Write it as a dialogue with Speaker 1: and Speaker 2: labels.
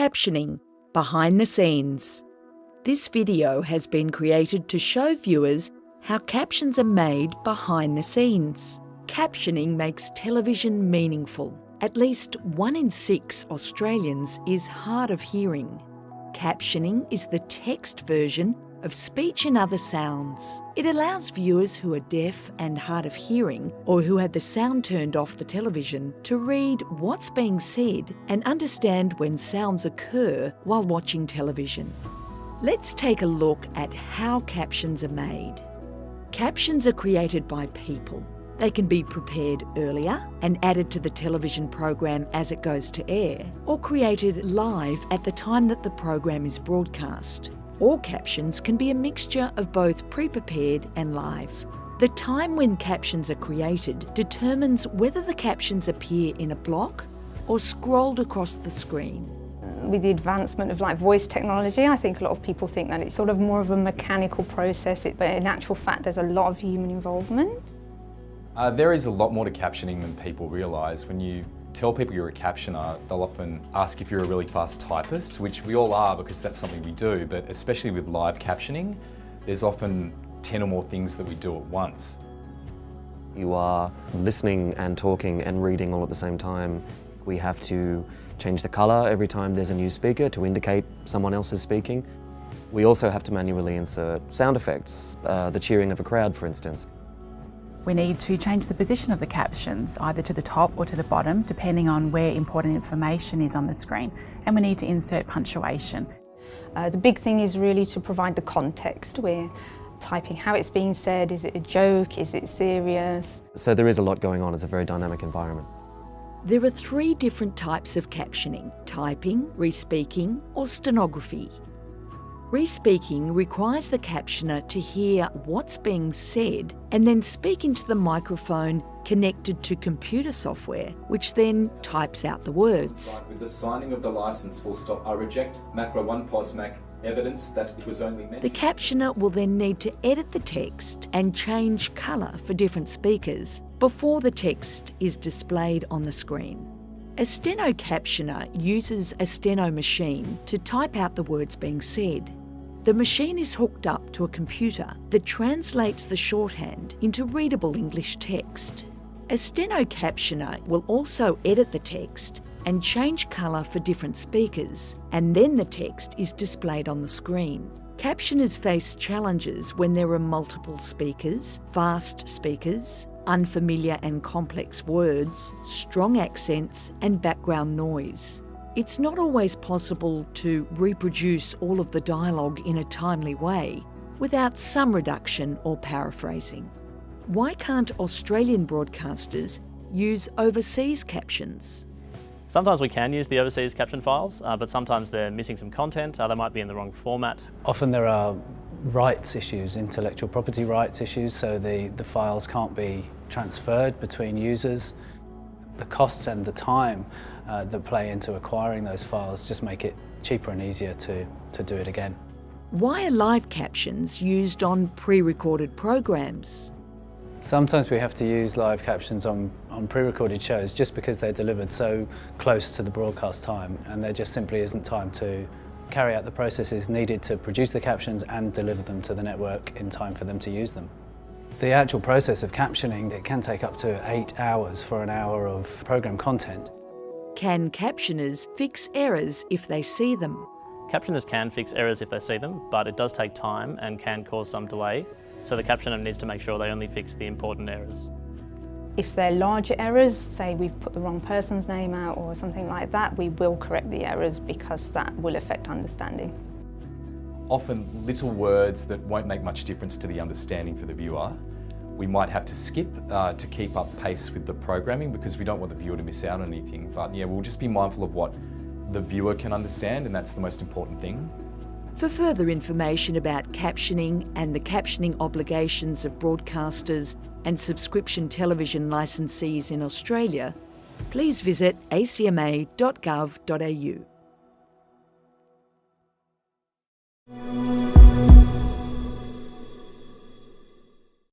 Speaker 1: Captioning, behind the scenes. This video has been created to show viewers how captions are made behind the scenes. Captioning makes television meaningful. At least 1 in 6 Australians is hard of hearing. Captioning is the text version of speech and other sounds. It allows viewers who are deaf and hard of hearing, or who had the sound turned off the television, to read what's being said and understand when sounds occur while watching television. Let's take a look at how captions are made. Captions are created by people. They can be prepared earlier and added to the television program as it goes to air, or created live at the time that the program is broadcast. All captions can be a mixture of both pre-prepared and live. The time when captions are created determines whether the captions appear in a block or scrolled across the screen.
Speaker 2: With the advancement of voice technology, I think a lot of people think that it's sort of more of a mechanical process, but in actual fact there's a lot of human involvement.
Speaker 3: There is a lot more to captioning than people realise. When you tell people you're a captioner, they'll often ask if you're a really fast typist, which we all are because that's something we do, but especially with live captioning, there's often 10 or more things that we do at once.
Speaker 4: You are listening and talking and reading all at the same time. We have to change the colour every time there's a new speaker to indicate someone else is speaking. We also have to manually insert sound effects, the cheering of a crowd, for instance.
Speaker 5: We need to change the position of the captions, either to the top or to the bottom, depending on where important information is on the screen. And we need to insert punctuation.
Speaker 2: The big thing is really to provide the context. We're typing how it's being said. Is it a joke? Is it serious?
Speaker 4: So there is a lot going on. It's a very dynamic environment.
Speaker 1: There are 3 different types of captioning: typing, re-speaking, or stenography. Re-speaking requires the captioner to hear what's being said and then speak into the microphone connected to computer software, which then types out the words.
Speaker 3: With the signing of the licence, full stop, I reject Macro 1 POSMAC evidence that it was only meant.
Speaker 1: The captioner will then need to edit the text and change colour for different speakers before the text is displayed on the screen. A steno captioner uses a steno machine to type out the words being said. The machine is hooked up to a computer that translates the shorthand into readable English text. A steno captioner will also edit the text and change colour for different speakers, and then the text is displayed on the screen. Captioners face challenges when there are multiple speakers, fast speakers, unfamiliar and complex words, strong accents and background noise. It's not always possible to reproduce all of the dialogue in a timely way without some reduction or paraphrasing. Why can't Australian broadcasters use overseas captions?
Speaker 6: Sometimes we can use the overseas caption files, but sometimes they're missing some content, they might be in the wrong format.
Speaker 7: Often there are rights issues, intellectual property rights issues, so the files can't be transferred between users. The costs and the time that play into acquiring those files just make it cheaper and easier to do it again.
Speaker 1: Why are live captions used on pre-recorded programs?
Speaker 7: Sometimes we have to use live captions on pre-recorded shows just because they're delivered so close to the broadcast time, and there just simply isn't time to carry out the processes needed to produce the captions and deliver them to the network in time for them to use them. The actual process of captioning, it can take up to 8 hours for an hour of program content.
Speaker 1: Can captioners fix errors if they see them?
Speaker 6: Captioners can fix errors if they see them, but it does take time and can cause some delay, so the captioner needs to make sure they only fix the important errors.
Speaker 2: If they're larger errors, say we've put the wrong person's name out or something like that, we will correct the errors because that will affect understanding.
Speaker 3: Often little words that won't make much difference to the understanding for the viewer. We might have to skip to keep up pace with the programming because we don't want the viewer to miss out on anything. But yeah, we'll just be mindful of what the viewer can understand, and that's the most important thing.
Speaker 1: For further information about captioning and the captioning obligations of broadcasters and subscription television licensees in Australia, please visit acma.gov.au.